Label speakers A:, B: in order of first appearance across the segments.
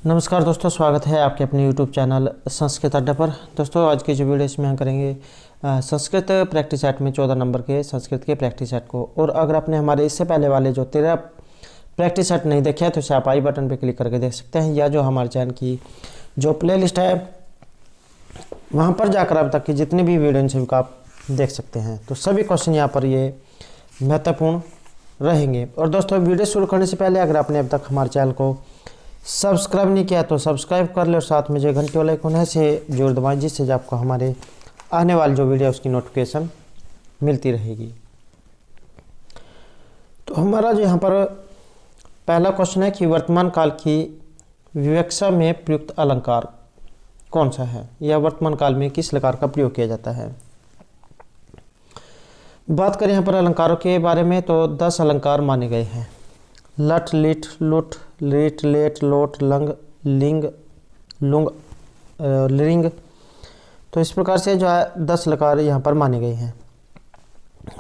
A: नमस्कार दोस्तों, स्वागत है आपके अपने YouTube चैनल संस्कृत अड्डा पर। दोस्तों आज की जो वीडियो इसमें हम करेंगे संस्कृत प्रैक्टिस सेट में 14 नंबर के संस्कृत के प्रैक्टिस सेट को। और अगर आपने हमारे इससे पहले वाले जो 13 प्रैक्टिस सेट नहीं देखे हैं तो इसे आप आई बटन पर क्लिक करके देख सकते हैं, या जो हमारे चैनल की जो प्ले लिस्ट है वहाँ पर जाकर अब तक की जितनी भी वीडियो इन सभी को आप देख सकते हैं। तो सभी क्वेश्चन यहाँ पर ये महत्वपूर्ण रहेंगे। और दोस्तों वीडियो शुरू करने से पहले अगर आपने अब तक हमारे चैनल को सब्सक्राइब नहीं किया तो सब्सक्राइब कर ले और साथ में जो घंटे वाला आइकन है से जोड़ दबाएं, जिससे आपको हमारे आने वाली जो वीडियो उसकी नोटिफिकेशन मिलती रहेगी। तो हमारा जो यहाँ पर पहला क्वेश्चन है कि वर्तमान काल की विवक्षा में प्रयुक्त अलंकार कौन सा है, या वर्तमान काल में किस अलंकार का प्रयोग किया जाता है। बात करें यहाँ पर अलंकारों के बारे में तो 10 अलंकार माने गए हैं। लट, लिट, लुट, लिट, लेट, लोट, लंग, लिंग, लुंग, लिंग। तो इस प्रकार से जो है 10 लकार यहाँ पर माने गए हैं।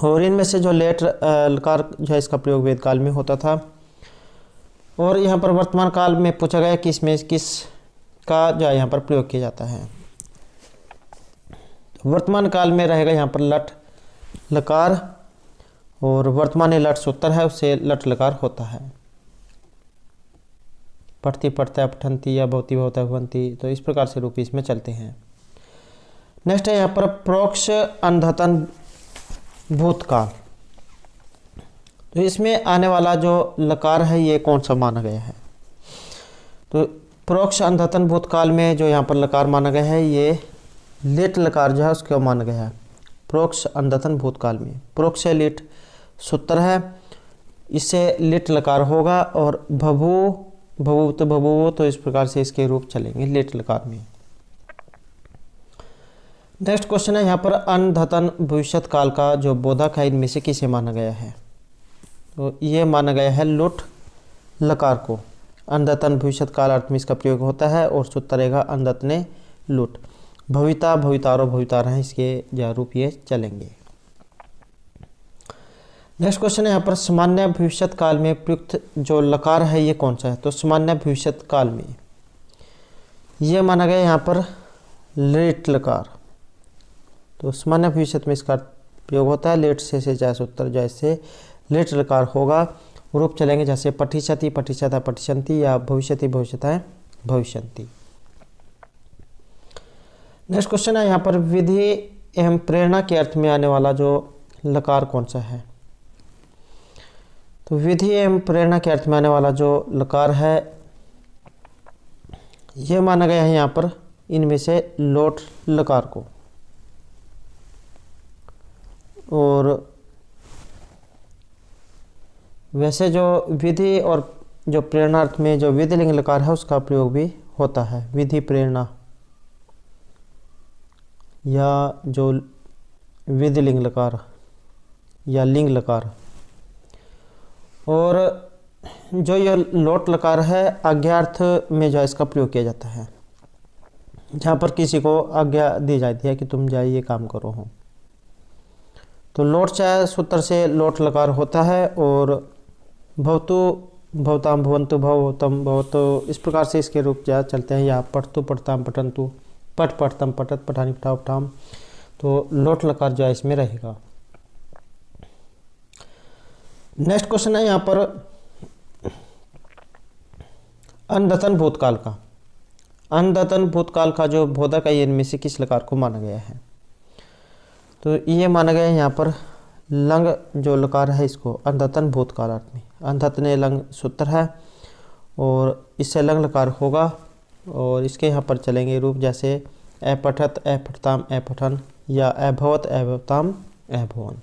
A: और इनमें से जो लेट लकार जो है इसका प्रयोग वेद काल में होता था। और यहाँ पर वर्तमान काल में पूछा गया कि इसमें किस का जो है यहाँ पर प्रयोग किया जाता है। वर्तमान काल में रहेगा यहाँ पर लट लकार, और वर्तमान लट सूत्र है उससे लट लकार होता है। पठती पठता पठंती या भवती भवता भवंती, तो इस प्रकार से रूप इसमें चलते हैं। नेक्स्ट है यहाँ पर प्रोक्ष अंधतन भूतकाल। तो इसमें आने वाला जो लकार है ये कौन सा माना गया है। तो प्रोक्ष अंधतन भूतकाल में जो यहाँ पर लकार माना गया है ये लेट लकार जो है उसको माना गया है। प्रोक्ष अंधतन भूतकाल में प्रोक्ष से लिट सूत्र है, इससे लिट लकार होगा। और भभू तो इस प्रकार से इसके रूप चलेंगे लिट लकार में। नेक्स्ट क्वेश्चन है यहाँ पर अंधतन भविष्यत काल का जो बोधक है इनमें से किसे माना गया है। तो ये माना गया है लुट लकार को। अंधतन भविष्यत काल अर्थ में इसका प्रयोग होता है और सूत्र रहेगा अंधतने लुट। भविता भवितारो भवितार हैं, इसके जो रूप ये चलेंगे। नेक्स्ट क्वेश्चन है यहाँ पर सामान्य भविष्यत काल में प्रयुक्त जो लकार है ये कौन सा है। तो सामान्य भविष्यत काल में ये माना गया यहाँ पर लेट लकार। तो सामान्य भविष्य में इसका प्रयोग होता है लेट से जैसे उत्तर जैसे लेट लकार होगा। रूप चलेंगे जैसे पठिष्यति पठिष्यता पठिष्यन्ति, या भविष्यति भविष्यताएं भविष्यन्ति। नेक्स्ट क्वेश्चन है यहाँ पर विधि एवं प्रेरणा के अर्थ में आने वाला जो लकार कौन सा है। तो विधि एवं प्रेरणा के अर्थ में आने वाला जो लकार है ये माना गया है यहाँ पर इनमें से लोट लकार को। और वैसे जो विधि और जो प्रेरणा अर्थ में जो विधिलिंग लकार है उसका प्रयोग भी होता है। विधि प्रेरणा या जो विधिलिंग लकार या लिंग लकार। और जो यह लोट लकार है आज्ञार्थ में जो इसका प्रयोग किया जाता है, जहाँ पर किसी को आज्ञा दी जाती है कि तुम जाइए ये काम करो हो। तो लोट चाहे सूत्र से लोट लकार होता है। और भवतु भवताम भवंतु भवतम भवतो, इस प्रकार से इसके रूप ज़्यादा चलते हैं। या पठतु पठताम पठंतु, पठ पठतम पठत पठानी पठाओ पठाम, तो लोट लकार जो है इसमें रहेगा। नेक्स्ट क्वेश्चन है यहाँ पर अंधतन भूतकाल का। अंधतन भूतकाल का जो बोधक है इनमें से किस लकार को माना गया है। तो ये माना गया है यहाँ पर लंग जो लकार है इसको अंधतन भूतकाल अर्थ में। अंधतने लंग सूत्र है और इससे लंग लकार होगा। और इसके यहाँ पर चलेंगे रूप जैसे अपठत अपठताम अपठन, या अभवत अभवताम अभवन।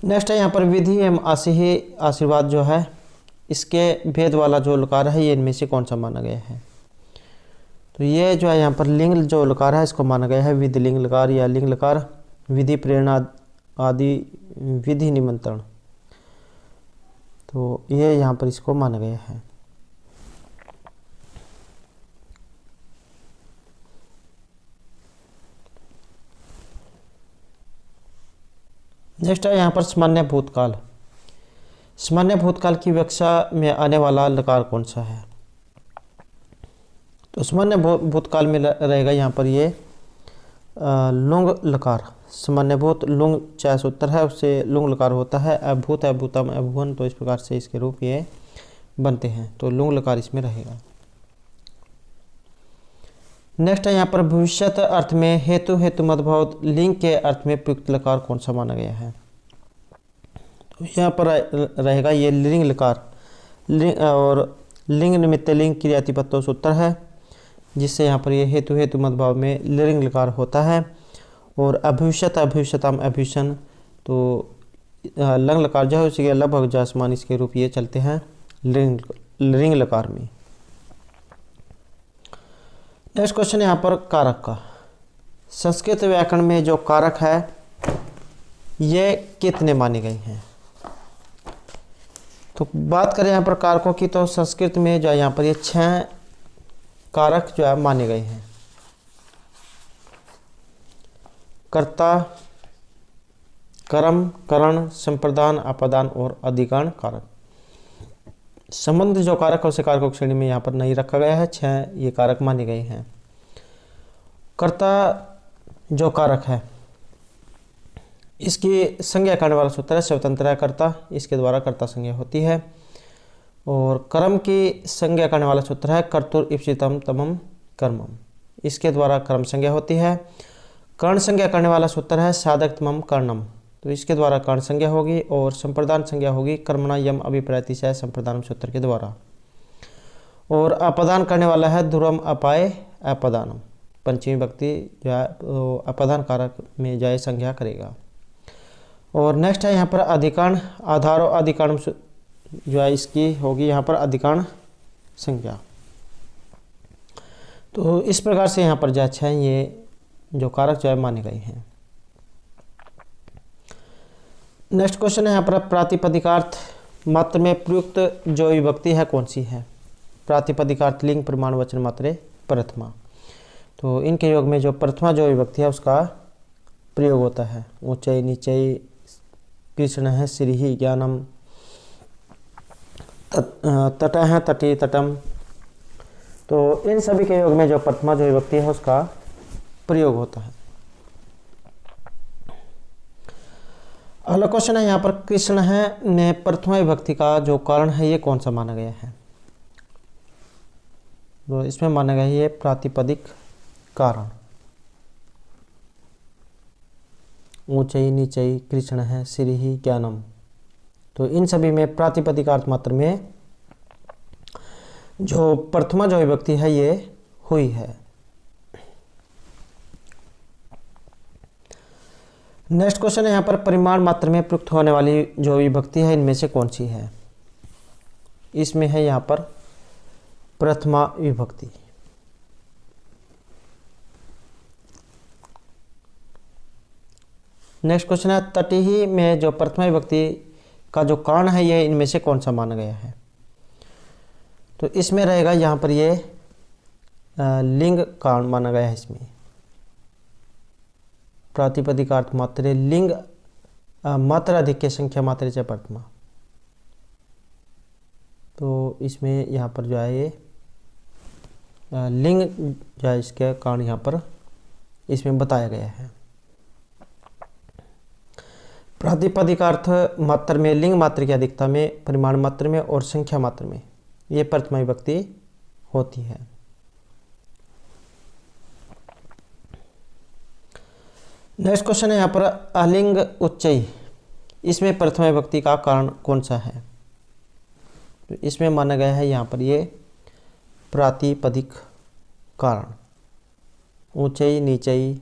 A: नेक्स्ट है यहाँ पर विधि एवं आशीर्वाद जो है इसके भेद वाला जो लकार है ये इनमें से कौन सा माना गया है। तो ये जो है यहाँ पर लिंग जो लकार है इसको माना गया है विधि लिंग लकार या लिंग लकार। विधि प्रेरणा आदि विधि निमंत्रण, तो ये यहाँ पर इसको माना गया है। नेक्स्ट है यहाँ पर सामान्य भूतकाल। सामान्य भूतकाल की विवक्षा में आने वाला लकार कौन सा है? तो सामान्य भूतकाल में रहेगा यहाँ पर ये लुंग लकार। सामान्य भूत लुंग चाहे सूत्र है उससे लुंग लकार होता है। अभूत अभूतम अभुवन, तो इस प्रकार से इसके रूप ये बनते हैं, तो लुंग लकार इसमें रहेगा। नेक्स्ट है यहाँ पर भविष्यत अर्थ में हेतु हेतु मदभाव लिंग के अर्थ में प्रयुक्त लकार कौन सा माना गया है? तो यहाँ पर रहेगा ये लिंग लकार। और लिंग निमित्त लिंग क्रियातिपत्तो सूत्र है, जिससे यहाँ पर ये हेतु हेतु मदभाव में लिंग लकार होता है। और अभविष्यत अभविष्यतम अभूषण, तो लंग लकार जो है उसी लगभग जासमान इसके रूप ये चलते हैं लिंग लकार में। नेक्स्ट क्वेश्चन यहाँ पर कारक का। संस्कृत व्याकरण में जो कारक है ये कितने माने गए हैं? तो बात करें यहाँ पर कारकों की, तो संस्कृत में जो है यहाँ पर ये 6 कारक जो है माने गए हैं। कर्ता, कर्म, करण, संप्रदान, अपादान और अधिकरण कारक। संबंध जो कारक है उसे कारकों की श्रेणी में यहाँ पर नहीं रखा गया है। 6 ये कारक माने गए हैं। कर्ता जो कारक है इसकी संज्ञा करने वाला सूत्र है स्वतंत्र कर्ता, इसके द्वारा कर्ता संज्ञा होती है। और कर्म की संज्ञा करने वाला सूत्र है कर्तुर इप्सितम तमम कर्मम, इसके द्वारा कर्म संज्ञा होती है। कर्ण संज्ञा करने वाला सूत्र है साधक तमम कर्णम, तो इसके द्वारा कर्ण संज्ञा होगी। और संप्रदान संज्ञा होगी कर्मणा यम अभिप्रायतिशय संप्रदान सूत्र के द्वारा। और अपादान करने वाला है ध्रुवम अपाय अपदानम, पंचमी व्यक्ति जो है अपादान कारक में जाए संज्ञा करेगा। और नेक्स्ट है यहाँ पर अधिकरण। आधार और अधिकरण जो है इसकी होगी यहाँ पर अधिकरण संज्ञा। तो इस प्रकार से यहाँ पर जो है ये जो कारक जो है माने गए हैं। नेक्स्ट क्वेश्चन है यहाँ पर प्रातिपदिकार्थ मात्र में प्रयुक्त जो विभक्ति है कौन सी है? प्रातिपदिकार्थ लिंग प्रमाण वचन मात्रे प्रथमा, तो इनके योग में जो प्रथमा जो विभक्ति है उसका प्रयोग होता है। ऊंचाई नीचाई, कृष्ण है श्री ज्ञानम, तट है तटी तटम, तो इन सभी के योग में जो प्रथमा जो विभक्ति है उसका प्रयोग होता है। अगला क्वेश्चन है यहाँ पर कृष्ण है ने प्रथमा विभक्ति का जो कारण है ये कौन सा माना गया है? तो इसमें माना गया है ये प्रातिपदिक कारण। ऊंचाई नीचाई, कृष्ण है श्री ज्ञानम, तो इन सभी में प्रातिपदिकार्थ मात्र में जो प्रथमा जो विभक्ति है ये हुई है। नेक्स्ट क्वेश्चन है यहाँ पर परिमाण मात्र में प्रयुक्त होने वाली जो विभक्ति है इनमें से कौन सी है? इसमें है यहाँ पर प्रथमा विभक्ति। नेक्स्ट क्वेश्चन है तटीही में जो प्रथमा विभक्ति का जो कारण है ये इनमें से कौन सा माना गया है? तो इसमें रहेगा यहाँ पर ये लिंग कारण माना गया है। इसमें प्रातिपदिकार्थ मात्रे लिंग मात्रा अधिक के संख्या मात्रे से प्रथमा, तो इसमें यहाँ पर जो है ये लिंग जो है इसके कारण यहाँ पर इसमें बताया गया है। प्रातिपदिकार्थ मात्र में लिंग मात्र की अधिकता में, परिमाण मात्र में और संख्या मात्र में ये प्रथमा विभक्ति होती है। नेक्स्ट क्वेश्चन है यहाँ पर अलिंग उच्चई, इसमें प्रथमा विभक्ति का कारण कौन सा है? तो इसमें माना गया है यहाँ पर ये प्रातिपदिक कारण। ऊंचाई नीचाई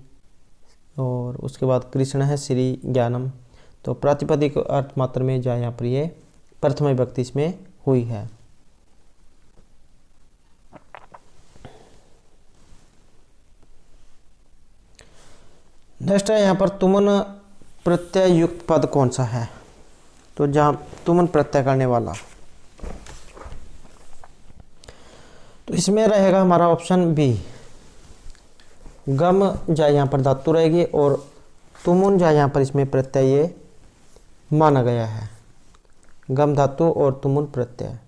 A: और उसके बाद कृष्ण है श्री ज्ञानम, तो प्रातिपदिक अर्थ मात्र में जो है यहाँ पर ये प्रथमा विभक्ति इसमें हुई है। नेक्स्ट है यहाँ पर तुमन प्रत्यय युक्त पद कौन सा है? तो जहाँ तुमन प्रत्यय करने वाला, तो इसमें रहेगा हमारा ऑप्शन बी। गम जा यहाँ पर धातु रहेगी और तुमुन जा यहाँ पर इसमें प्रत्यय ये माना गया है। गम धातु और तुमुन प्रत्यय।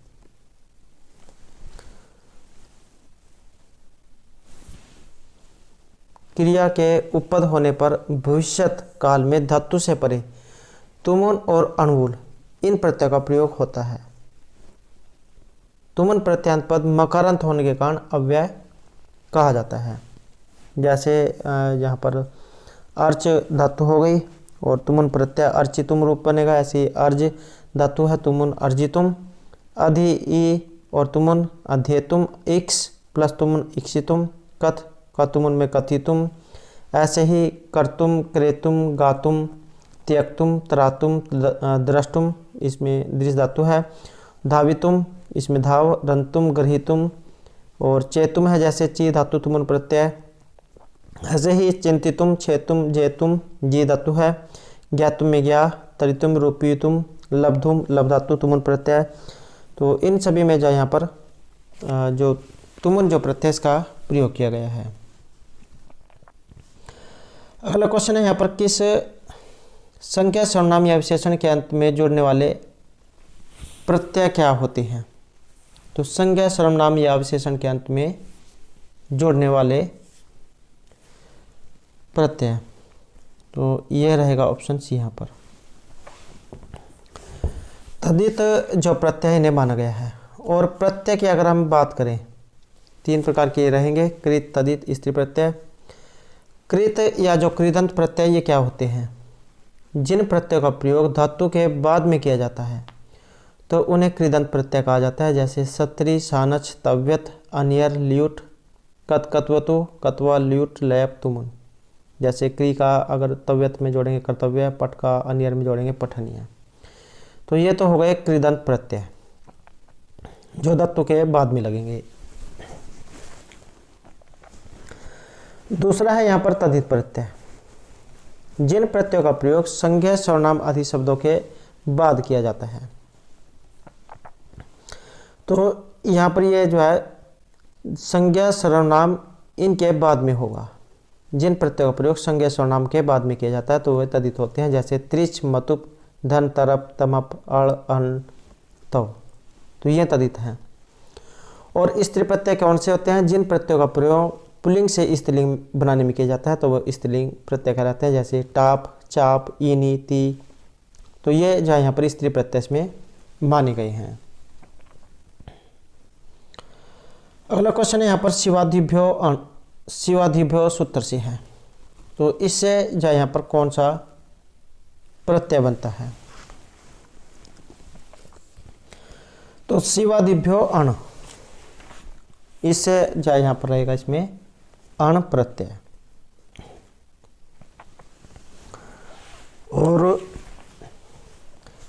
A: क्रिया के उपपद होने पर भविष्यत काल में धातु से परे तुमुन और अणुवुल इन प्रत्यय का प्रयोग होता है। तुमुन प्रत्यांत पद मकारांत होने के कारण अव्यय कहा जाता है। जैसे यहाँ पर अर्च धातु हो गई और तुमुन प्रत्यय अर्चितुम रूप बनेगा। ऐसी अर्ज धातु है तुमुन अर्जितुम, अधि ई और तुमुन अध्येतुम, इक्स प्लस तुमुन इक्षितुम, कथ का तुमुन में कथितुम। ऐसे ही कर्तुम, क्रेतुम, गातुम, त्यक्तुम, त्रातुम, द्रष्टुम इसमें दृश्य धातु है। धावितुम इसमें धाव, रंतुम, गृहीतुम और चेतुम है जैसे ची धातु तुमुन प्रत्यय। ऐसे ही चिंतितुम, छेतुम, जेतुम जी धातु है। ज्ञातुम में ज्ञा, तरितुम, रूपीतुम, लब्धुम लब धातु तुमुन प्रत्यय। तो इन सभी में जो यहाँ पर जो तुमुन जो प्रत्यय इसका प्रयोग किया गया है। अगला क्वेश्चन है यहाँ पर किस संज्ञा सर्वनाम या विशेषण के अंत में जुड़ने वाले प्रत्यय क्या होते हैं। तो संज्ञा सर्वनाम या विशेषण के अंत में जोड़ने वाले प्रत्यय, तो यह रहेगा ऑप्शन सी यहाँ पर। तद्धित जो प्रत्यय इन्हें माना गया है। और प्रत्यय की अगर हम बात करें तीन प्रकार के रहेंगे, कृत, तद्धित, स्त्री प्रत्यय। कृत या जो कृदंत प्रत्यय ये क्या होते हैं, जिन प्रत्ययों का प्रयोग धातु के बाद में किया जाता है तो उन्हें कृदंत प्रत्यय कहा जाता है। जैसे सत्री, सानच, तव्यत, अनियर, ल्यूट, कतकत्वतु, कत्वा, ल्यूट, लयप, तुमुन। जैसे क्री का अगर तव्यत में जोड़ेंगे कर्तव्य, पट का अनियर में जोड़ेंगे पठनीय। तो ये तो हो गए कृदंत प्रत्यय जो धातु के बाद में लगेंगे। दूसरा है यहाँ पर तद्धित प्रत्यय, जिन प्रत्ययों का प्रयोग संज्ञा सर्वनाम आदि शब्दों के बाद किया जाता है। तो यहाँ पर ये जो है संज्ञा सर्वनाम इनके बाद में होगा। जिन प्रत्ययों का प्रयोग संज्ञा सर्वनाम के बाद में किया जाता है तो वे तद्धित होते हैं। जैसे त्रिच, मतुप, धन, तरप, तमप, अण, अन, तव, तो ये तद्धित हैं। और स्त्री प्रत्यय कौन से होते हैं, जिन प्रत्ययों का प्रयोग पुल्लिंग से स्त्रीलिंग बनाने में किया जाता है तो वह स्त्रीलिंग प्रत्यय कहलाते हैं। जैसे टाप, चाप, ईनी, ती, तो ये जो यहाँ पर स्त्री प्रत्यय में माने गए हैं। अगला क्वेश्चन है यहाँ पर शिवाधिभ्यो सूत्र से है। तो इससे जो यहाँ पर कौन सा प्रत्यय बनता है। तो शिवाधिभ्यो अण, इससे जो यहाँ पर रहेगा इसमें अण प्रत्यय। और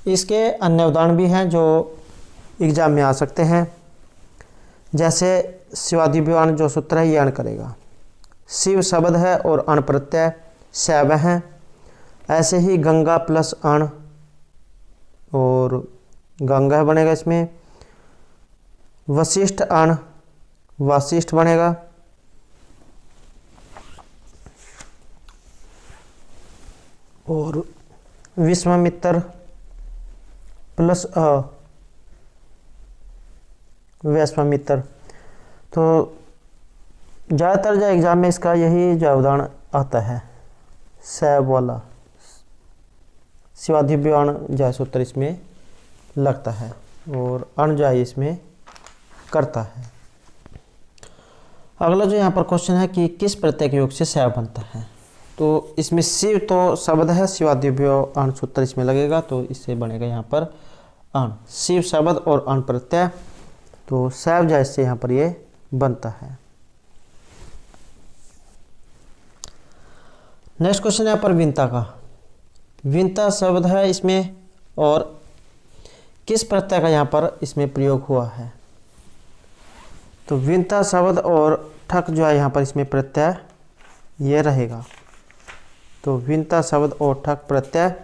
A: इसके अन्य उदाहरण भी हैं जो एग्जाम में आ सकते हैं। जैसे शिवाधिभ्यो अण जो सूत्र है ये अण करेगा। शिव शब्द है और अण प्रत्यय शैव है। ऐसे ही गंगा प्लस अण और गंगा बनेगा इसमें। वशिष्ठ अण वाशिष्ठ बनेगा। और विश्वामित्र प्लस वैश्वामित्र। तो ज़्यादातर जो एग्ज़ाम में इसका यही जो उदाहरण आता है, सैब वाला शिवाधिभ्यो अण जो सूत्र इसमें लगता है और अण जो है इसमें करता है। अगला जो यहाँ पर क्वेश्चन है कि किस प्रत्यय के योग से सैव बनता है। तो इसमें शिव तो शब्द है, शिवाधिभ्यो अण सूत्र इसमें लगेगा तो इससे बनेगा यहाँ पर अण। शिव शब्द और अण प्रत्यय, तो सैव जो इससे यहाँ पर ये बनता है। नेक्स्ट क्वेश्चन है यहाँ पर विंता का। विंता शब्द है इसमें और किस प्रत्यय का यहाँ पर इसमें प्रयोग हुआ है। तो विंता शब्द और ठक जो है यहाँ पर इसमें प्रत्यय ये रहेगा। तो विंता शब्द और ठक प्रत्यय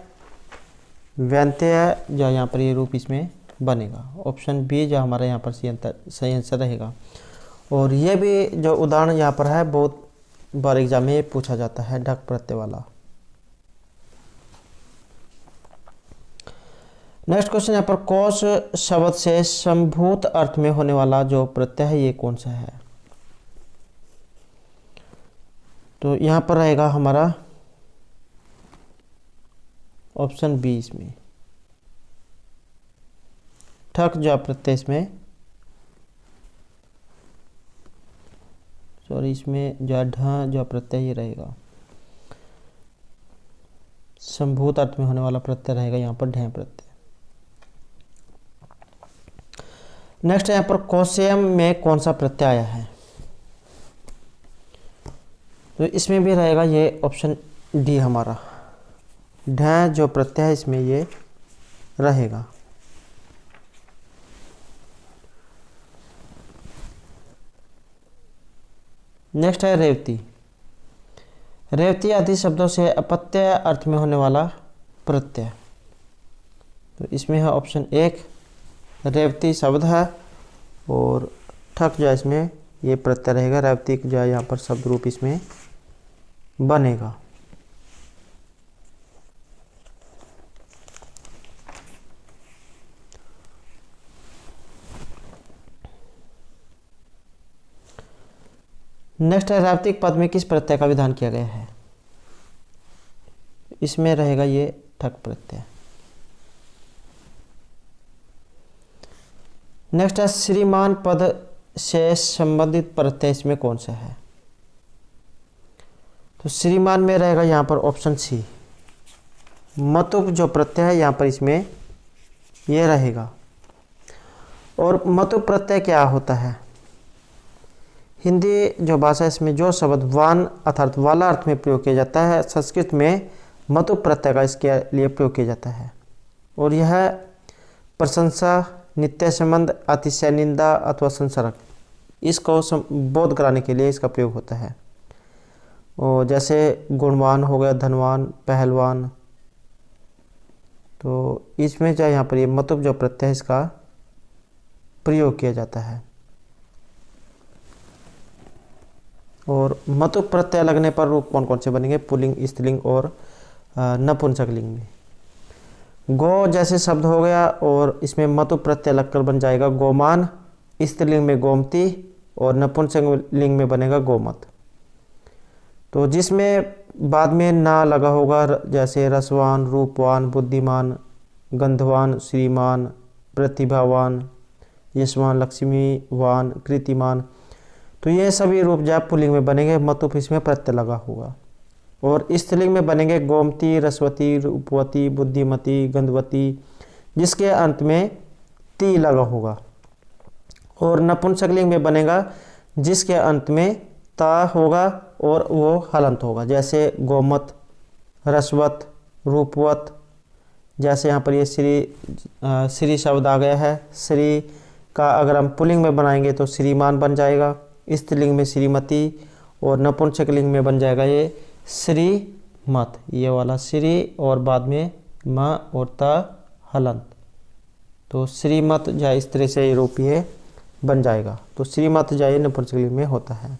A: व्यंत्यय जो यहाँ पर ये रूप इसमें बनेगा। ऑप्शन बी जो हमारा यहाँ पर सही आंसर रहेगा। और ये भी जो उदाहरण यहाँ पर है बहुत बार एग्जाम में पूछा जाता है, ढक प्रत्यय वाला। नेक्स्ट क्वेश्चन यहाँ पर कौस शब्द से संभूत अर्थ में होने वाला जो प्रत्यय है ये कौन सा है? तो यहाँ पर रहेगा हमारा ऑप्शन बी। इसमें ठक जो प्रत्यय इसमें इसमें जो ढ जो प्रत्यय ये रहेगा, संभूत अर्थ में होने वाला प्रत्यय रहेगा यहाँ पर ढ प्रत्यय। नेक्स्ट यहाँ पर कौशयम में कौन सा प्रत्यय आया है? तो इसमें भी रहेगा ये ऑप्शन डी हमारा, ढ जो प्रत्यय है इसमें ये रहेगा। नेक्स्ट है रेवती। रेवती आदि शब्दों से अपत्य अर्थ में होने वाला प्रत्यय। तो इसमें है ऑप्शन एक, रेवती शब्द है और ठक जो है इसमें ये प्रत्यय रहेगा। रेवती जो है यहाँ पर शब्द रूप इसमें बनेगा। नेक्स्ट है रावतिक पद में किस प्रत्यय का विधान किया गया है? इसमें रहेगा ये ठक प्रत्यय। नेक्स्ट है श्रीमान पद से संबंधित प्रत्यय इसमें कौन सा है? तो श्रीमान में रहेगा यहाँ पर ऑप्शन सी, मतुप जो प्रत्यय है यहाँ पर इसमें ये रहेगा। और मतुप प्रत्यय क्या होता है? हिंदी जो भाषा है इसमें जो शब्द वान अर्थात वाला अर्थ में प्रयोग किया जाता है, संस्कृत में मतुप प्रत्यय का इसके लिए प्रयोग किया जाता है। और यह प्रशंसा, नित्य संबंध, अतिशय निंदा अथवा संसर्ग इसको बोध कराने के लिए इसका प्रयोग होता है। और जैसे गुणवान हो गया, धनवान, पहलवान, तो इसमें जो यहाँ पर ये मतुप जो प्रत्यय है इसका प्रयोग किया जाता है। और मतुप प्रत्यय लगने पर रूप कौन कौन से बनेंगे? पुल्लिंग, स्त्रीलिंग और नपुंसकलिंग में। गो जैसे शब्द हो गया और इसमें मतुप प्रत्यय लगकर बन जाएगा गोमान, स्त्रीलिंग में गोमती और नपुंसकलिंग में बनेगा गोमत। तो जिसमें बाद में ना लगा होगा जैसे रसवान, रूपवान, बुद्धिमान, गंधवान, श्रीमान, प्रतिभावान, यशवान, लक्ष्मीवान, कृतिमान, तो ये सभी रूप जब पुल्लिंग में बनेंगे मतुप इसमें प्रत्यय लगा होगा। और स्त्रीलिंग में बनेंगे गोमती, रसवती, रूपवती, बुद्धिमती, गंधवती, जिसके अंत में ती लगा होगा। और नपुंसकलिंग में बनेगा जिसके अंत में ता होगा और वो हलंत होगा, जैसे गोमत, रसवत, रूपवत। जैसे यहाँ पर ये श्री शब्द आ गया है, श्री का अगर हम पुल्लिंग में बनाएंगे तो श्रीमान बन जाएगा, स्त्रीलिंग में श्रीमती और नपुंसकलिंग में बन जाएगा ये श्रीमत, ये वाला श्री और बाद में म और ता हलंत। तो श्रीमत जो इस तरह से रूप ये बन जाएगा। तो श्रीमत जो है नपुंसकलिंग में होता है।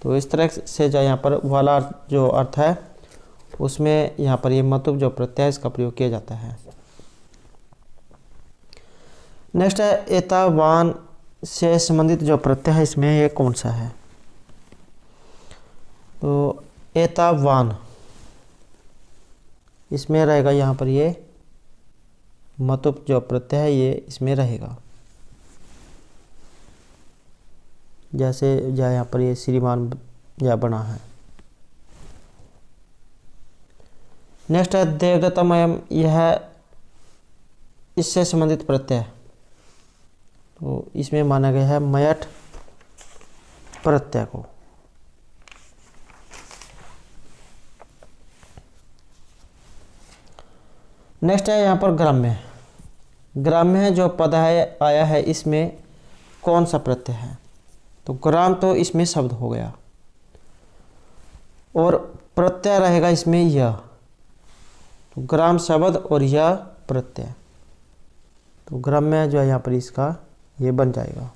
A: तो इस तरह से जो यहाँ पर वाला जो अर्थ है उसमें यहाँ पर ये मतुप जो प्रत्यय इसका प्रयोग किया जाता है। नेक्स्ट है एतावान से संबंधित जो प्रत्यय है इसमें ये कौन सा है? तो एतावान इसमें रहेगा यहाँ पर ये मतुप जो प्रत्यय है ये इसमें रहेगा। जैसे यहाँ पर ये श्रीमान या बना है। नेक्स्ट है देवदत्तमयम, यह इससे संबंधित प्रत्यय। तो इसमें माना गया है मयठ प्रत्यय को। नेक्स्ट है यहाँ पर ग्राम्य। ग्राम्य जो पद है आया है इसमें कौन सा प्रत्यय है? तो ग्राम तो इसमें शब्द हो गया और प्रत्यय रहेगा इसमें यह। तो ग्राम शब्द और यह प्रत्यय, तो ग्राम्य जो है यहाँ पर इसका ये बन जाएगा।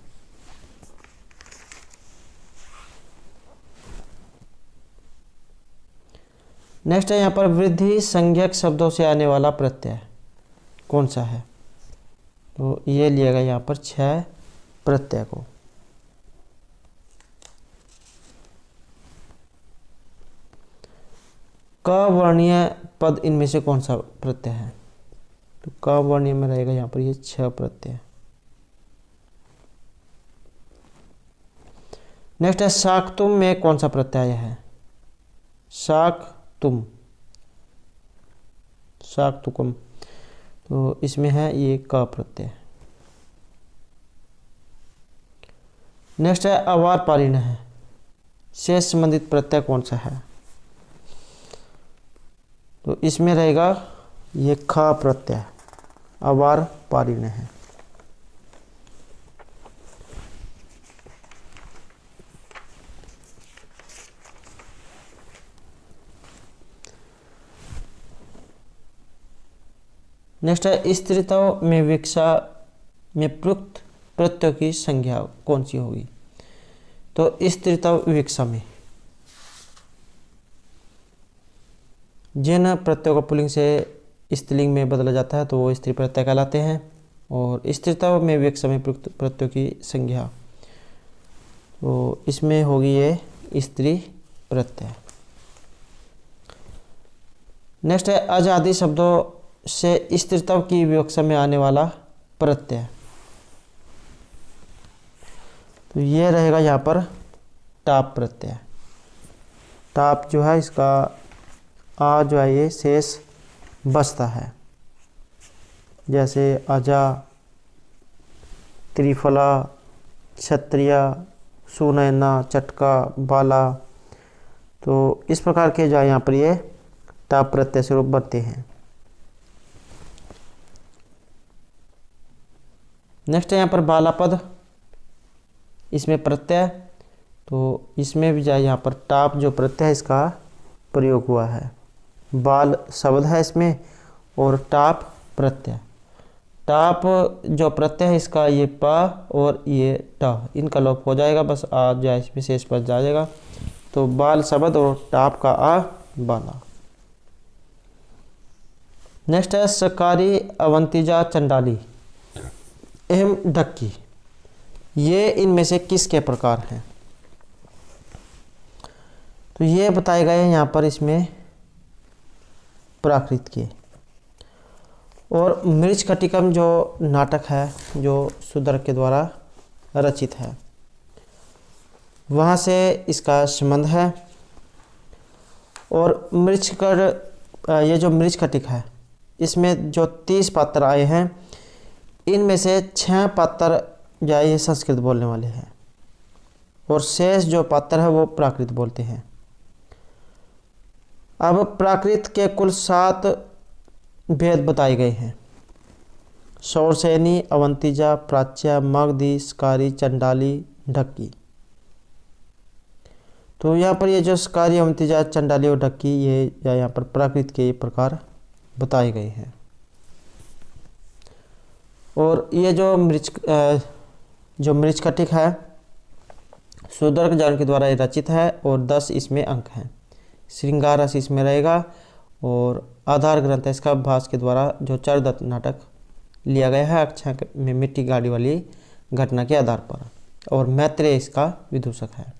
A: नेक्स्ट है यहाँ पर वृद्धि संज्ञक शब्दों से आने वाला प्रत्यय। कौन सा है? तो ये लिएगा यहाँ पर छ प्रत्यय को। क वर्णीय पद इनमें से कौन सा प्रत्यय है? तो क वर्णीय में रहेगा यहाँ पर ये छ प्रत्यय। नेक्स्ट है शाकतुम में कौन सा प्रत्यय है? शाकतुम, शाकतुकम, तो इसमें है ये क प्रत्यय। नेक्स्ट है अवार पारिण है, से संबंधित प्रत्यय कौन सा है? तो इसमें रहेगा ये ख प्रत्यय, अवार पारिण है। नेक्स्ट है स्त्रीत्व में विवक्षा में प्रयुक्त प्रत्ययों की संज्ञा कौन सी होगी? तो स्त्रीत्व विवक्षा में जिन प्रत्ययों को पुल्लिंग से स्त्रीलिंग में बदला जाता है तो वो स्त्री प्रत्यय कहलाते हैं। और स्त्रीत्व में विवक्षा में प्रयुक्त प्रत्ययों की संज्ञा, तो इसमें होगी ये स्त्री प्रत्यय। नेक्स्ट है अज आदि शब्दों से स्त्रीत्व की विवक्षा में आने वाला प्रत्यय, तो ये रहेगा यहाँ पर टाप प्रत्यय। टाप जो है इसका आ जो है ये शेष बचता है, जैसे अजा, त्रिफला, क्षत्रिय, सुनैना, चटका, बाला, तो इस प्रकार के जो है यहाँ पर ये टाप प्रत्यय स्वरूप बनते हैं। नेक्स्ट है यहाँ पर बालापद, इसमें प्रत्यय, तो इसमें भी जाए यहाँ पर टाप जो प्रत्यय है इसका प्रयोग हुआ है। बाल शब्द है इसमें और टाप प्रत्यय। टाप जो प्रत्यय है इसका ये प और ये ट, इनका लोप हो जाएगा, बस आ जाए इसमें शेष बच जाएगा। तो बाल शब्द और टाप का आ बाला। नेक्स्ट है सकारी, अवंतिजा, चंडाली एवं ढक्की, ये इनमें से किसके प्रकार हैं? तो ये बताए गए हैं यहाँ पर इसमें प्राकृत के। और मृच्छकटिकम जो नाटक है जो शूद्रक के द्वारा रचित है, वहाँ से इसका संबंध है। और ये जो मृच्छकटिक है इसमें जो 30 पात्र आए हैं, इनमें से 6 पात्र या ये संस्कृत बोलने वाले हैं और शेष जो पात्र है वो प्राकृत बोलते हैं। अब प्राकृत के कुल 7 भेद बताए गए हैं: शौरसेनी, अवंतिजा, प्राच्या, मगधी, स्कारी, चंडाली, ढक्की। तो यहाँ पर ये जो स्कारी, अवंतिजा, चंडाली और ढक्की ये यहाँ पर प्राकृत के प्रकार बताए गए हैं। और ये जो मृच्छकटिक है शूद्रक जन के द्वारा रचित है और 10 इसमें अंक हैं। श्रृंगार रस इसमें रहेगा और आधार ग्रंथ है इसका भास के द्वारा जो चरदत्त नाटक लिया गया है अक्षा में मिट्टी गाड़ी वाली घटना के आधार पर, और मैत्रेय इसका विदूषक है।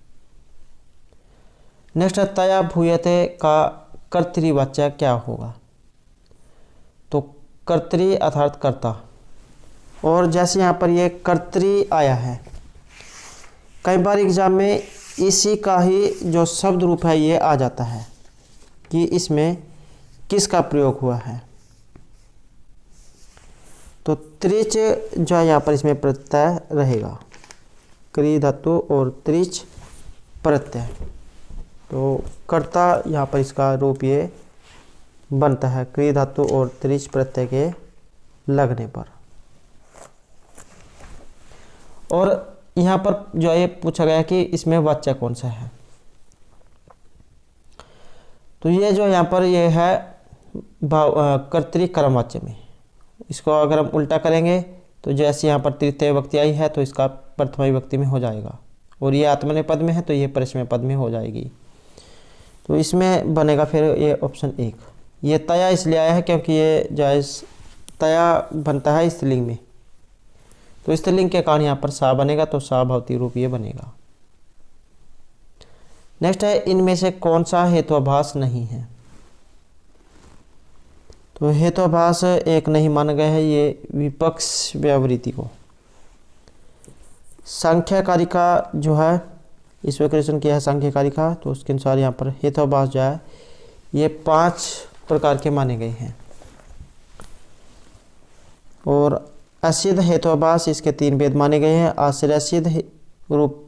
A: नेक्स्ट तया भूयते का कर्तृवाच्य क्या होगा? तो कर्तृ अर्थात कर्ता, और जैसे यहाँ पर ये कर्तृ आया है, कई बार एग्जाम में इसी का ही जो शब्द रूप है ये आ जाता है कि इसमें किसका प्रयोग हुआ है। तो त्रिच जो है यहाँ पर इसमें प्रत्यय रहेगा, क्री धातु और त्रिच प्रत्यय। तो कर्ता यहाँ पर इसका रूप ये बनता है क्री धातु और त्रिच प्रत्यय के लगने पर। और यहाँ पर जो ये पूछा गया कि इसमें वाच्य कौन सा है, तो ये जो यहाँ पर ये है कर्तृ कर्म वाच्य में। इसको अगर हम उल्टा करेंगे तो जैसे यहाँ पर तृतीय विभक्ति आई है तो इसका प्रथमा विभक्ति में हो जाएगा, और ये आत्मनेपद पद में है तो ये परस्मय पद में हो जाएगी। तो इसमें बनेगा फिर ये ऑप्शन 1। ये तया इसलिए आया है क्योंकि ये जो तया बनता है स्त्रीलिंग में, तो स्त्रीलिंग के कारण यहाँ पर सा बनेगा, तो सा भवती रूप ये बनेगा। नेक्स्ट है इनमें से कौन सा हेतुआभास नहीं है। तो हेतुआभास एक नहीं माना गया है ये विपक्ष व्यावृत्ति को। सांख्यकारिका जो है इसमें क्वेश्चन किया है सांख्यकारिका, तो उसके अनुसार यहाँ पर हेतुआभास जो है ये 5 प्रकार के माने गए हैं। और असिद्ध हेतुआभास इसके 3 भेद माने गए हैं, आश्रय सिद्ध, रूप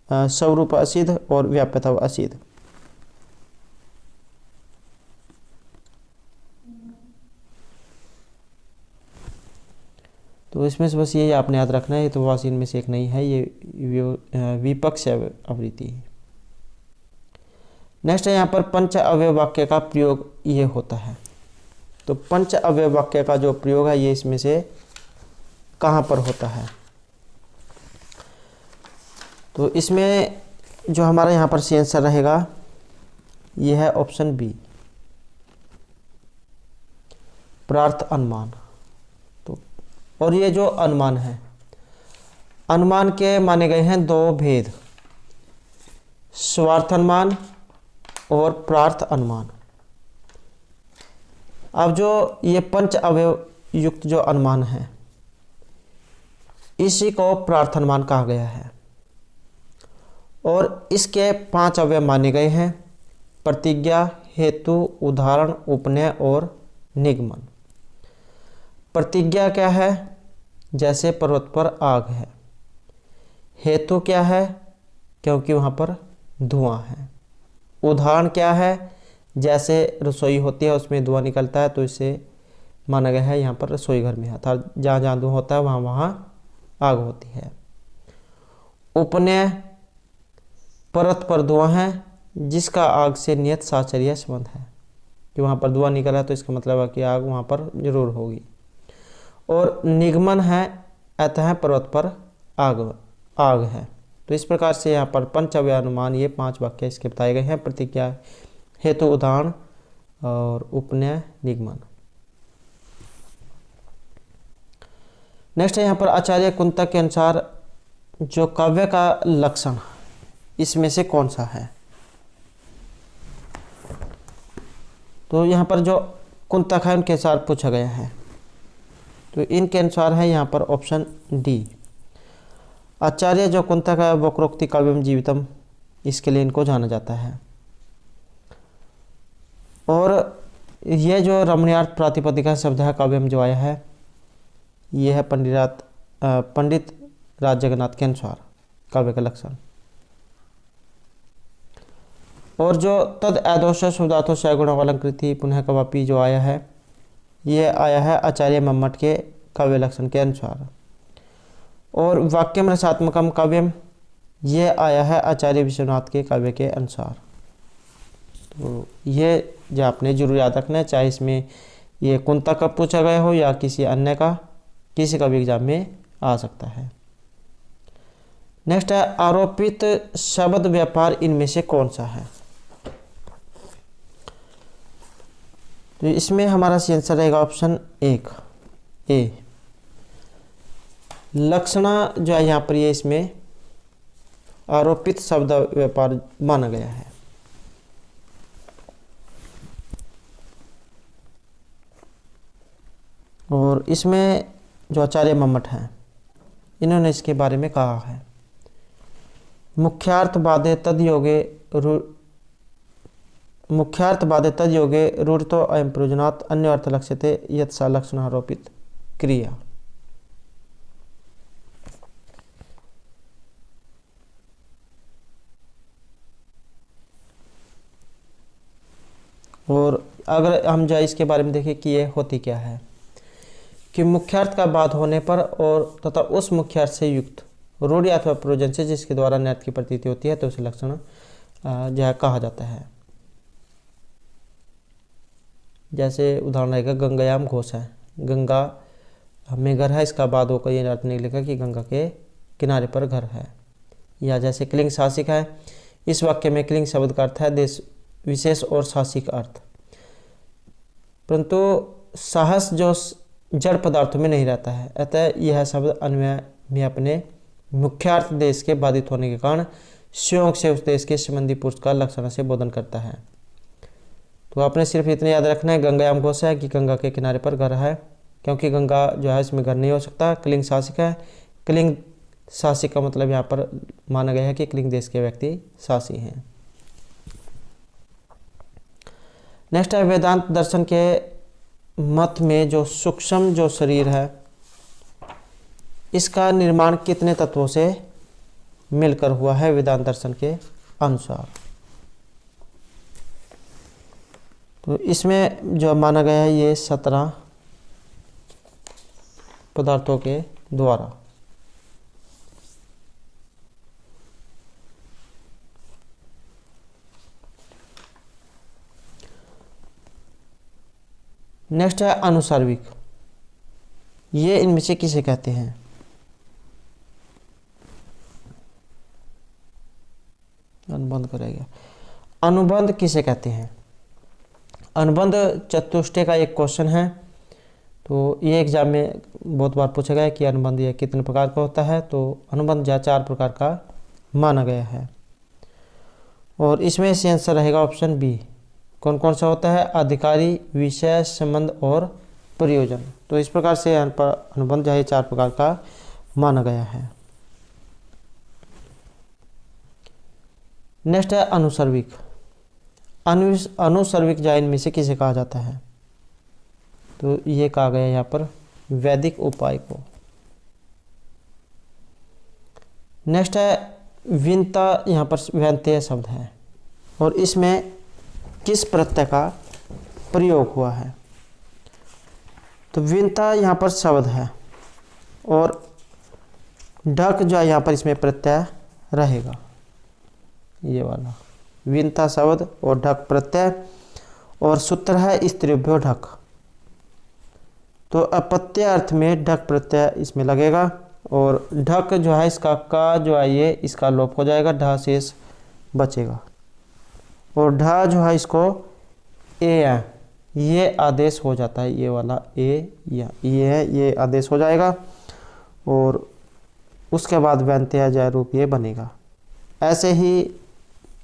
A: स्वरूप असिद्ध और व्याप्यता असिद्ध। तो इसमें से बस ये आपने याद रखना है, तो वास इनमें से एक नहीं है, ये विपक्ष आवृत्ति है। नेक्स्ट है यहाँ पर पंच अवयव वाक्य का प्रयोग ये होता है। तो पंच अवयव वाक्य का जो प्रयोग है ये इसमें से कहाँ पर होता है। तो इसमें जो हमारा यहाँ पर सी आंसर रहेगा ये है ऑप्शन बी, प्रार्थ अनुमान। तो और ये जो अनुमान है, अनुमान के माने गए हैं 2 भेद, स्वार्थ अनुमान और प्रार्थ अनुमान। अब जो ये पंच अवयव युक्त जो अनुमान है इसी को प्रार्थ अनुमान कहा गया है। और इसके 5 अवयव माने गए हैं, प्रतिज्ञा, हेतु, उदाहरण, उपनय और निगमन। प्रतिज्ञा क्या है, जैसे पर्वत पर आग है। हेतु क्या है, क्योंकि वहाँ पर धुआं है। उदाहरण क्या है, जैसे रसोई होती है उसमें धुआं निकलता है, तो इसे माना गया है यहाँ पर रसोई घर में, अर्थात जहाँ जहाँ धुआं होता है वहाँ वहाँ आग होती है। उपनय, पर्वत पर धुआं है जिसका आग से नियत साहचर्य संबंध है, कि वहाँ पर धुआं निकला तो इसका मतलब है कि आग वहाँ पर जरूर होगी। और निगमन है, अतः पर्वत पर आग है। तो इस प्रकार से यहाँ पर पंचअवय अनुमान ये 5 वाक्य इसके बताए गए हैं, प्रतिज्ञा, हेतु, उदाहरण और उपनय, निगमन। नेक्स्ट है यहाँ पर आचार्य कुंतक के अनुसार जो काव्य का लक्षण इसमें से कौन सा है। तो यहाँ पर जो कुंतक है उनके अनुसार पूछा गया है, तो इनके अनुसार है यहाँ पर ऑप्शन डी। आचार्य जो कुंतक है वक्रोक्ति काव्यम जीवितम, इसके लिए इनको जाना जाता है। और यह जो रमणीयार्थ प्रातिपदिका शब्द है काव्यम जो आया है ये है पंडित राज जगन्नाथ के अनुसार काव्य का लक्षण। और जो तद ऐदोष शब्दार्थो सगुणावलंकृति पुनः कवापी जो आया है ये आया है आचार्य मम्मट के काव्य लक्षण के अनुसार। और वाक्यम रसात्मकम काव्यम ये आया है आचार्य विश्वनाथ के काव्य के अनुसार। तो ये जो आपने जरूर याद रखना है, चाहे इसमें ये कुंतक का पूछा गया हो या किसी अन्य का, किसी का भी एग्जाम में आ सकता है। नेक्स्ट है आरोपित शब्द व्यापार इनमें से कौन सा है। तो इसमें हमारा सी आंसर रहेगा ऑप्शन 1 ए। लक्षणा जो है यहाँ पर ये इसमें आरोपित शब्द व्यापार माना गया है। और इसमें जो आचार्य मम्मट हैं इन्होंने इसके बारे में कहा है, मुख्यार्थ बाधे तद योगे रूढ़तो अयम प्रयोजनात् अन्य अर्थ लक्ष्यते यत् सा लक्षण आरोपित क्रिया। और अगर हम जो इसके बारे में देखें कि ये होती क्या है, कि मुख्यार्थ का बाध होने पर और तथा उस मुख्यार्थ से युक्त रूढ़ि अथवा प्रयोजन से जिसके द्वारा नैत की प्रतीति होती है तो उसे लक्षण जो है कहा जाता है। जैसे उदाहरण रहेगा गंगायाम घोष है, गंगा में घर है, इसका बाद होकर ये अर्थ निकलेगा कि गंगा के किनारे पर घर है। या जैसे क्लिंग शासिक है, इस वाक्य में क्लिंग शब्द का अर्थ है देश विशेष और शासिक अर्थ, परंतु साहस जो जड़ पदार्थों में नहीं रहता है। अतः यह शब्द अन्वय में अपने मुख्यार्थ देश के बाधित होने के कारण संयोग से उस देश के संबंधी पुरुष का लक्षण से बोधन करता है। तो आपने सिर्फ इतने याद रखना है, गंगायाम घोष है कि गंगा के किनारे पर घर है, क्योंकि गंगा जो है इसमें घर नहीं हो सकता। कलिंग शासिक है, कलिंग शासिक का मतलब यहाँ पर माना गया है कि कलिंग देश के व्यक्ति शासी हैं। नेक्स्ट है वेदांत दर्शन के मत में जो सूक्ष्म जो शरीर है इसका निर्माण कितने तत्वों से मिलकर हुआ है वेदांत दर्शन के अनुसार। तो इसमें जो माना गया है ये 17 पदार्थों के द्वारा। नेक्स्ट है अनुसार्विक। ये इनमें से किसे कहते हैं? अनुबंध करेगा। अनुबंध किसे कहते हैं? अनुबंध चतुष्टय का एक क्वेश्चन है। तो ये एग्जाम में बहुत बार पूछा गया है कि अनुबंध यह कितने प्रकार का होता है। तो अनुबंध यह 4 प्रकार का माना गया है और इसमें से आंसर रहेगा ऑप्शन बी। कौन कौन सा होता है? अधिकारी, विषय, संबंध और प्रयोजन। तो इस प्रकार से यहाँ पर अनुबंध जो है 4 प्रकार का माना गया है। नेक्स्ट है अनुसर्विक। अनुसर्विक जो इनमें से किसे कहा जाता है? तो ये कहा गया यहाँ पर वैदिक उपाय को। नेक्स्ट है विनता, यहाँ पर व्यंत्यय शब्द है और इसमें किस प्रत्यय का प्रयोग हुआ है? तो विनता यहाँ पर शब्द है और ढक जो है यहाँ पर इसमें प्रत्यय रहेगा, ये वाला विनता शब्द और ढक प्रत्यय और सूत्र है स्त्रीभ्यो ढक। तो अपत्य अर्थ में ढक प्रत्यय इसमें लगेगा और ढक जो है इसका का जो है ये इसका लोप हो जाएगा, ढ शेष बचेगा और ढ जो है इसको ए है ये आदेश हो जाता है, ये वाला ए या ये है ये आदेश हो जाएगा और उसके बाद व्यंत्यय जय रूप ये बनेगा। ऐसे ही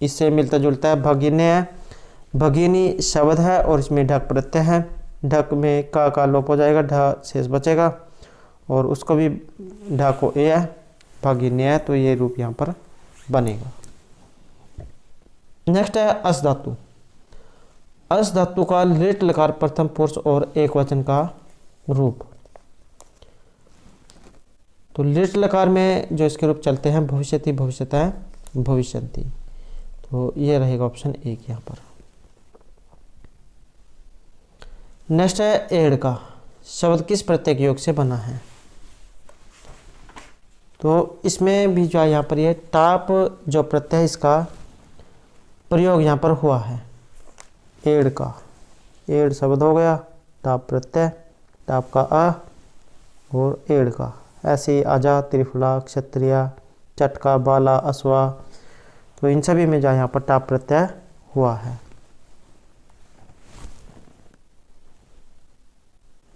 A: इससे मिलता जुलता है भगिनी है। भगिनी शब्द है और इसमें ढक प्रत्यय है, ढक में का लोप हो जाएगा, ढ शेष बचेगा और उसको भी ढ को ए है, भगिनी है, तो ये रूप यहाँ पर बनेगा। नेक्स्ट है अस धातु। अस धातु का लिट लकार प्रथम पुरुष और एक वचन का रूप। तो लिट लकार में जो इसके रूप चलते हैं भविष्यति, भविष्यतः, भविष्यन्ति। तो ये रहेगा ऑप्शन 1 यहाँ पर। नेक्स्ट है एड़ का। शब्द किस प्रत्यय के योग से बना है? तो इसमें भी जो है यहाँ पर ये टाप जो प्रत्यय है इसका प्रयोग यहाँ पर हुआ है। एड़ का, एड़ शब्द हो गया, टाप प्रत्यय, टाप का अ और एड़ का। ऐसे ही आजा, त्रिफला, क्षत्रिय, चटका, बाला, अश्वा, तो इन सभी में जो यहाँ पर टाप प्रत्यय हुआ है।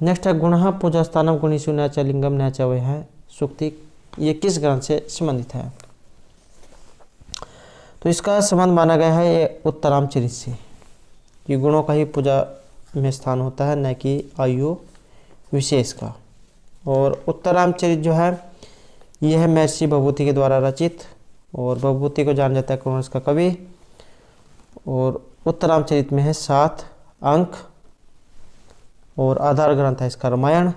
A: नेक्स्ट है गुणः पूजा स्थानम गुणीषु न च लिंगम न च वह सुक्ति। ये किस ग्रंथ से संबंधित है? तो इसका संबंध माना गया है ये उत्तरामचरित से, कि गुणों का ही पूजा में स्थान होता है, न कि आयु विशेष का। और उत्तरामचरित जो है यह है महर्षि भभूति के द्वारा रचित और भभूति को जाना जाता है कौरस का कवि। और उत्तरामचरित में है 7 अंक और आधार ग्रंथ है इसका रामायण।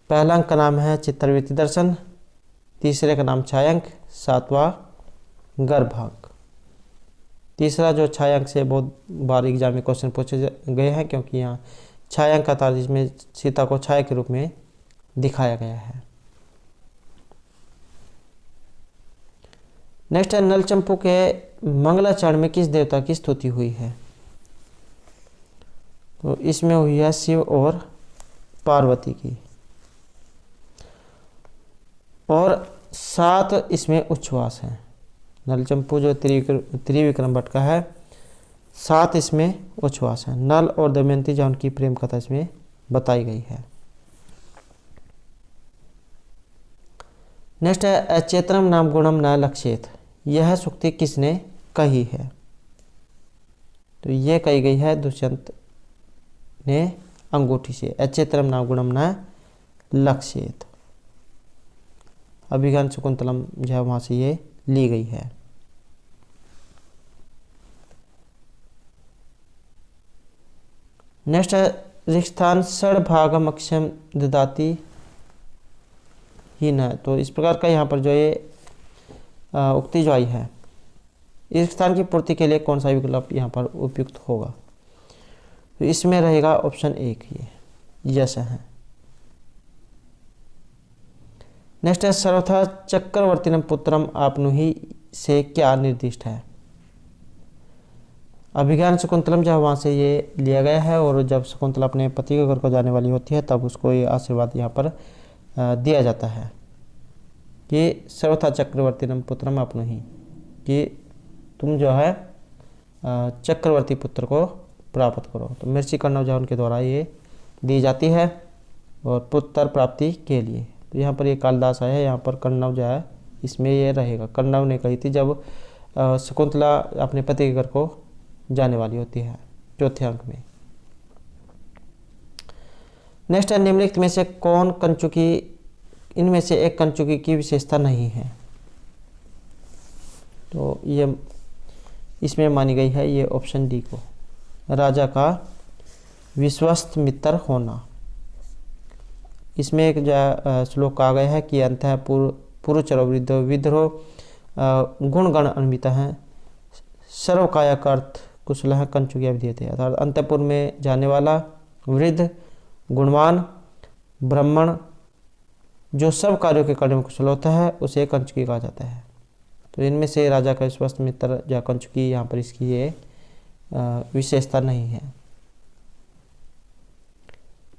A: पहला अंक का नाम है चित्रवृत्ति दर्शन, तीसरे का नाम छायांक, 7वां गर्भांक। तीसरा जो छायांक से बहुत बार एग्जाम में क्वेश्चन पूछे गए हैं, क्योंकि यहाँ छायांक का तार जिसमें सीता को छाया के रूप में दिखाया गया है। नेक्स्ट है नलचंपू के मंगलाचरण में किस देवता की स्तुति हुई है? तो इसमें हुई है शिव और पार्वती की। और 7 इसमें उच्छ्वास हैं। नलचंपू जो त्रिविक्रम भट्ट का है, 7 इसमें उच्छ्वास हैं। नल और दमयंती जो उनकी प्रेम कथा इसमें बताई गई है। नेक्स्ट है अचेतनम नाम गुणम न लक्ष्येत, यह सूक्ति किसने कही है? तो यह कही गई है दुष्यंत ने अंगूठी से। अचेतनम नाम गुणम न लक्ष्येत, अभिज्ञान शकुंतलम जो है वहां से ये ली गई है। नेक्स्ट है रिक्स्थान षड्भागम अक्षम ददाति ही न, तो इस प्रकार का यहाँ पर जो ये उक्ति जो आई है, इस स्थान की पूर्ति के लिए कौन सा विकल्प यहाँ पर उपयुक्त होगा? तो इसमें रहेगा ऑप्शन 1 ये यश है। नेक्स्ट है सर्वथा चक्रवर्तीनम पुत्रम आपनुहि से क्या निर्दिष्ट है? अभिज्ञान शकुंतलम जो वहाँ से ये लिया गया है, और जब शकुंतला अपने पति के घर को जाने वाली होती है तब उसको ये आशीर्वाद यहाँ पर दिया जाता है कि सर्वथा चक्रवर्तीनम पुत्रम आपनुहि, कि तुम जो है चक्रवर्ती पुत्र को प्राप्त करो। तो महर्षि कर्णव जो उनके द्वारा ये दी जाती है और पुत्र प्राप्ति के लिए। तो यहाँ पर ये कालिदास आया है, यहाँ पर कर्णव जो है इसमें ये रहेगा। कर्णव ने कही थी जब शकुंतला अपने पति के घर को जाने वाली होती है, चौथे अंक में। नेक्स्ट है निम्नलिखित में से कौन कंचुकी, इनमें से एक कंचुकी की विशेषता नहीं है? तो ये इसमें मानी गई है ये ऑप्शन डी को, राजा का विश्वस्त मित्र होना। इसमें एक जो श्लोक कहा गया है कि अंत है पुरुचरो वृद्धो विद्रोह गुणगण अन्विता है सर्वकाया का अर्थ कुशल है कंचुकी अवधि थे, अर्थात अंतपुर में जाने वाला वृद्ध गुणवान ब्राह्मण जो सब कार्यों के करने में कुशल होता है उसे कंचुकी कहा जाता है। तो इनमें से राजा का विश्वस्त मित्र या कंचुकी यहाँ पर इसकी ये विशेषता नहीं है।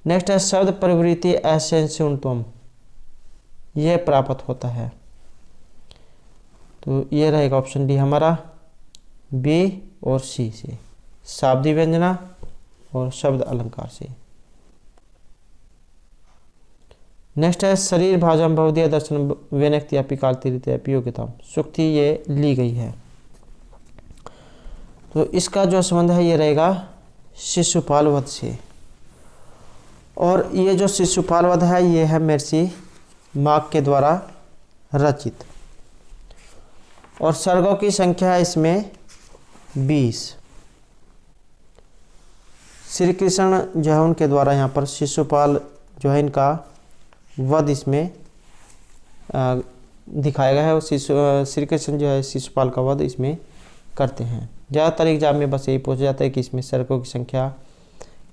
A: नेक्स्ट है शब्द प्रवृत्ति एसेंशियंटम, यह प्राप्त होता है। तो ये रहेगा ऑप्शन डी हमारा, बी और सी से, शाब्दी व्यंजना और शब्द अलंकार से। नेक्स्ट है शरीर भाजम भवदीय दर्शन व्यनक्ति अपिकाल तीर्थ उपयोगिता, सुक्ति ये ली गई है। तो इसका जो संबंध है ये रहेगा शिशुपाल वध से, और ये जो शिशुपाल वध है ये है महर्षि माघ के द्वारा रचित, और सर्गों की संख्या है इसमें 20। श्री कृष्ण जो है उनके द्वारा यहाँ पर शिशुपाल जो है इनका वध इसमें दिखाया गया है, और श्री कृष्ण जो है शिशुपाल का वध इसमें करते हैं। ज़्यादातर एग्जाम में बस यही पूछा जाता है कि इसमें सर्गों की संख्या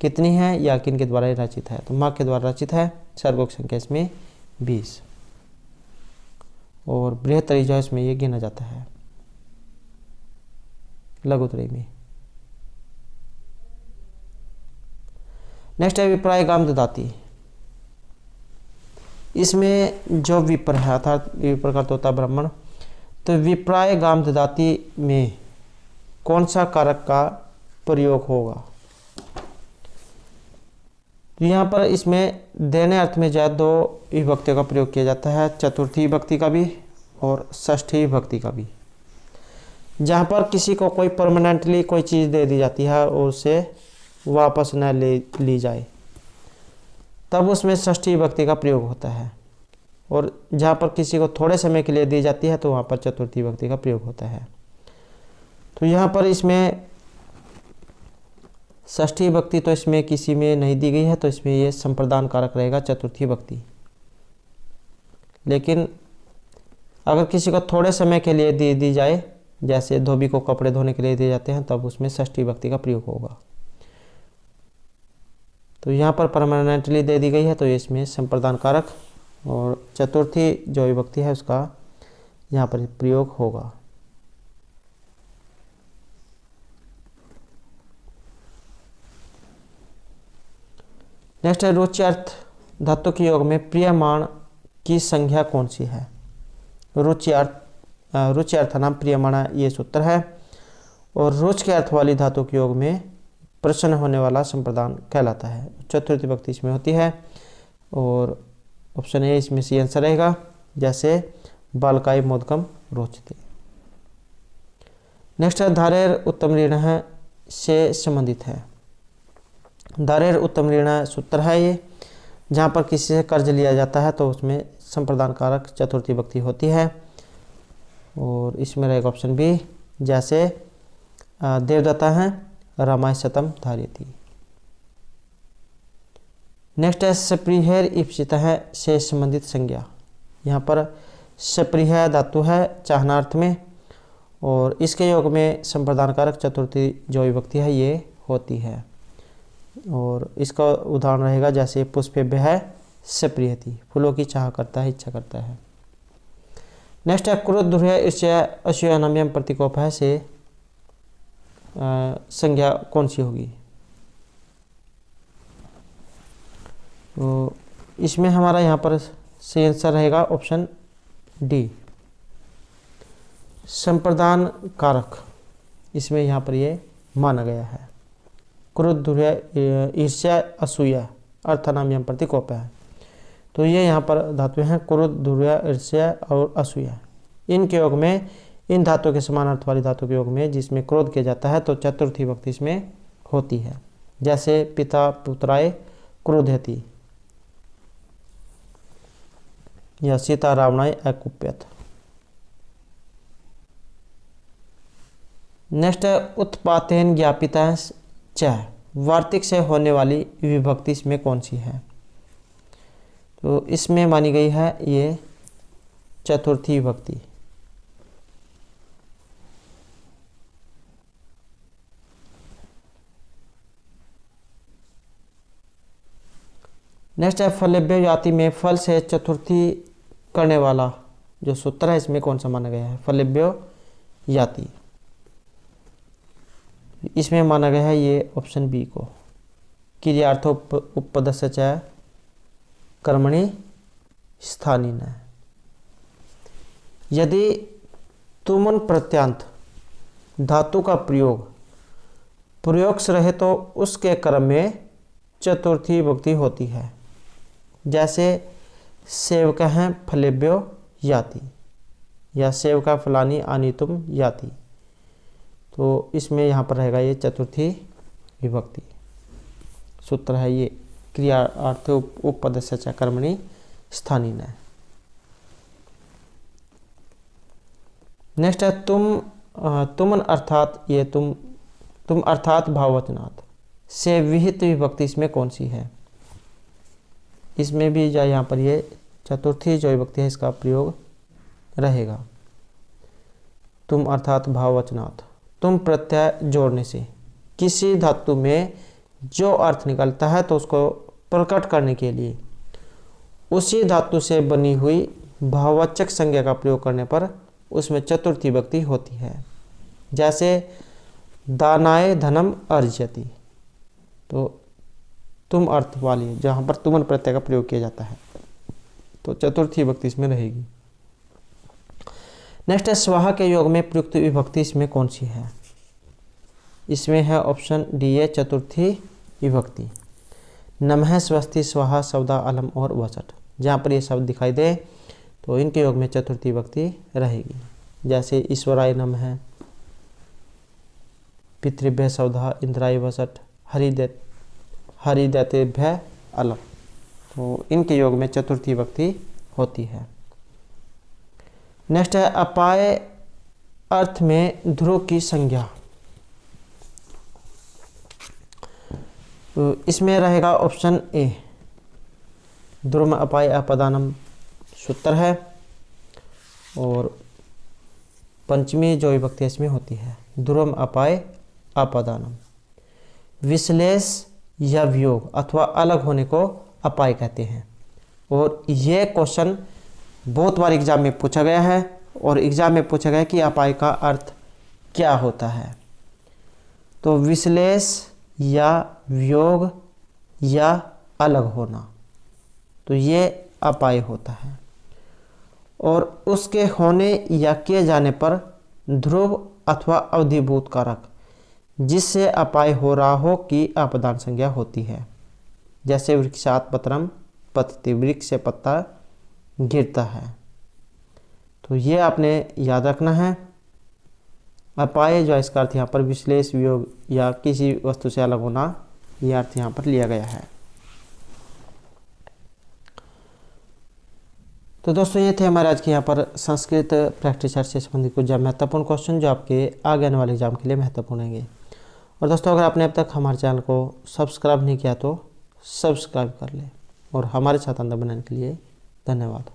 A: कितनी है या किन के द्वारा रचित है। तो माँ के द्वारा रचित है, सर्गों की संख्या इसमें 20, और बृहत्तरी जो है इसमें ये गिना जाता है लघुतरी में। नेक्स्ट है विप्राय गाम ददाती, इसमें जो विप्र है अर्थात विप्र का तोता ब्राह्मण, तो विप्राय गाम ददाती में कौन सा कारक का प्रयोग होगा? तो यहाँ पर इसमें देने अर्थ में जो 2 विभक्तियों का प्रयोग किया जाता है, चतुर्थी विभक्ति का भी और षष्ठी विभक्ति का भी। जहाँ पर किसी को कोई परमानेंटली कोई चीज़ दे दी जाती है और उसे वापस न ली जाए तब उसमें षष्ठी विभक्ति का प्रयोग होता है, और जहाँ पर किसी को थोड़े समय के लिए दी जाती है तो वहाँ पर चतुर्थी विभक्ति का प्रयोग होता है। तो यहाँ पर इसमें षष्ठी विभक्ति तो इसमें किसी में नहीं दी गई है, तो इसमें ये संप्रदान कारक रहेगा चतुर्थी विभक्ति। लेकिन अगर किसी को थोड़े समय के लिए दी जाए, जैसे धोबी को कपड़े धोने के लिए दिए जाते हैं, तब उसमें षष्ठी विभक्ति का प्रयोग होगा। तो यहाँ पर परमानेंटली दे दी गई है तो इसमें संप्रदान कारक और चतुर्थी जो विभक्ति है उसका यहाँ पर प्रयोग होगा। नेक्स्ट है रुच्यर्थ धातु के योग में प्रियमाण की संज्ञा कौन सी है? रुच्यर्थ नाम प्रियमाण ये सूत्र है, और रुच के अर्थ वाली धातु के योग में प्रसन्न होने वाला संप्रदान कहलाता है। चतुर्थी विभक्ति इसमें होती है और ऑप्शन ए इसमें सी आंसर रहेगा, जैसे बालकाय मोदकम रोचते। नेक्स्ट है धारेर उत्तम ऋण से संबंधित है। धारेर उत्तम ऋण सूत्र है ये, जहाँ पर किसी से कर्ज लिया जाता है तो उसमें संप्रदान कारक चतुर्थी विभक्ति होती है और इसमें रहेगा ऑप्शन बी, जैसे देवदत्ता है रामाय शतम धार्यति। नेक्स्ट है सप्रियहर इप्सित है से संबंधित संज्ञा। यहाँ पर सप्रिय धातु है चाहनार्थ में और इसके योग में संप्रदान कारक चतुर्थी जो विभक्ति है ये होती है और इसका उदाहरण रहेगा जैसे पुष्पेभ्य है सप्रियति, फूलों की चाह करता है, इच्छा करता है। नेक्स्ट है क्रोध ध्रुव ईर्ष्या असूया नाम प्रतिकोप है से संज्ञा कौन सी होगी? तो इसमें हमारा यहाँ पर सही आंसर रहेगा ऑप्शन डी, संप्रदान कारक इसमें यहाँ पर ये माना गया है। क्रोध ध्रुव ईर्ष्या असूया अर्थनाम प्रतिकोप है, तो ये यहाँ पर धातु हैं क्रोध ध्रुव ईर्ष्या और असूया। इनके योग में, इन धातुओं के समान अर्थ वाली धातु के योग में जिसमें क्रोध किया जाता है तो चतुर्थी विभक्ति इसमें होती है, जैसे पिता पुत्राय क्रोधयति या सीता रावणाय अकुप्यत। नेक्स्ट है उत्पातेन ज्ञापिता च, वार्तिक से होने वाली विभक्ति इसमें कौन सी है? तो इसमें मानी गई है ये चतुर्थी विभक्ति। नेक्स्ट है फलेभ्य जाति में फल से चतुर्थी करने वाला जो सूत्र है इसमें कौन सा माना गया है? फलेभ्य जाति, इसमें माना गया है ये ऑप्शन बी को, क्रियार्थ उपपदस्य च कर्मणि स्थानीन। यदि तुमन प्रत्यांत धातु का प्रयोग से रहे तो उसके क्रम में चतुर्थी विभक्ति होती है, जैसे सेवक हैं फलेभ्यो याति या सेवका फलानी आनीतुम याति, तो इसमें यहाँ पर रहेगा ये चतुर्थी विभक्ति। सूत्र है ये क्रियार्थ उपपदस्य च कर्मणि स्थानीन। नेक्स्ट है तुमन अर्थात ये तुम अर्थात भाववचनात् से विहित विभक्ति इसमें कौन सी है? इसमें भी जो यहाँ पर ये चतुर्थी जो विभक्ति है इसका प्रयोग रहेगा। तुम अर्थात भाववचनात्, तुम प्रत्यय जोड़ने से किसी धातु में जो अर्थ निकलता है तो उसको प्रकट करने के लिए उसी धातु से बनी हुई भाववाचक संज्ञा का प्रयोग करने पर उसमें चतुर्थी विभक्ति होती है, जैसे दानाय धनम अर्जयति, तो तुम अर्थ वाली जहाँ पर तुमन प्रत्यय का प्रयोग किया जाता है तो चतुर्थी विभक्ति इसमें रहेगी। नेक्स्ट है स्वाहा के योग में प्रयुक्त विभक्ति इसमें कौन सी है? इसमें है ऑप्शन डी है चतुर्थी विभक्ति। नमः स्वस्ति स्वाहा सौदा अलम और वसट, जहाँ पर ये शब्द दिखाई दे तो इनके योग में चतुर्थी विभक्ति रहेगी, जैसे ईश्वराय नमः, पितृभ्य सौदा इंद्राय वसट, हरिदैतेभ्य अलम, तो इनके योग में चतुर्थी विभक्ति होती है। नेक्स्ट है अपाय अर्थ में ध्रुव की संज्ञा, तो इसमें रहेगा ऑप्शन ए, ध्रुव अपाय अपदानम सूत्र है और पंचमी जो विभक्ति इसमें होती है ध्रुव अपाय अपदानम। विश्लेष या वियोग अथवा अलग होने को अपाय कहते हैं और यह क्वेश्चन बहुत बार एग्जाम में पूछा गया है और एग्जाम में पूछा गया कि अपाय का अर्थ क्या होता है। तो विश्लेष या वियोग या अलग होना, तो ये अपाय होता है और उसके होने या किए जाने पर ध्रुव अथवा अवधिभूत कारक जिससे अपाय हो रहा हो की अपदान संज्ञा होती है। जैसे वृक्षात पत्रम पतति, वृक्ष से पत्ता गिरता है। तो ये आपने याद रखना है। अपाय जो इसका अर्थ यहाँ पर विश्लेष, वियोग या किसी वस्तु से अलग होना, यह अर्थ यहाँ पर लिया गया है। तो दोस्तों ये थे हमारे आज के यहाँ पर संस्कृत प्रैक्टिस सेट से संबंधित कुछ महत्वपूर्ण क्वेश्चन जो आपके आगे आने वाले एग्जाम के लिए महत्वपूर्ण होंगे। और दोस्तों अगर आपने अब तक हमारे चैनल को सब्सक्राइब नहीं किया तो सब्सक्राइब कर लें और हमारे साथ अंदर बनाने के लिए धन्यवाद।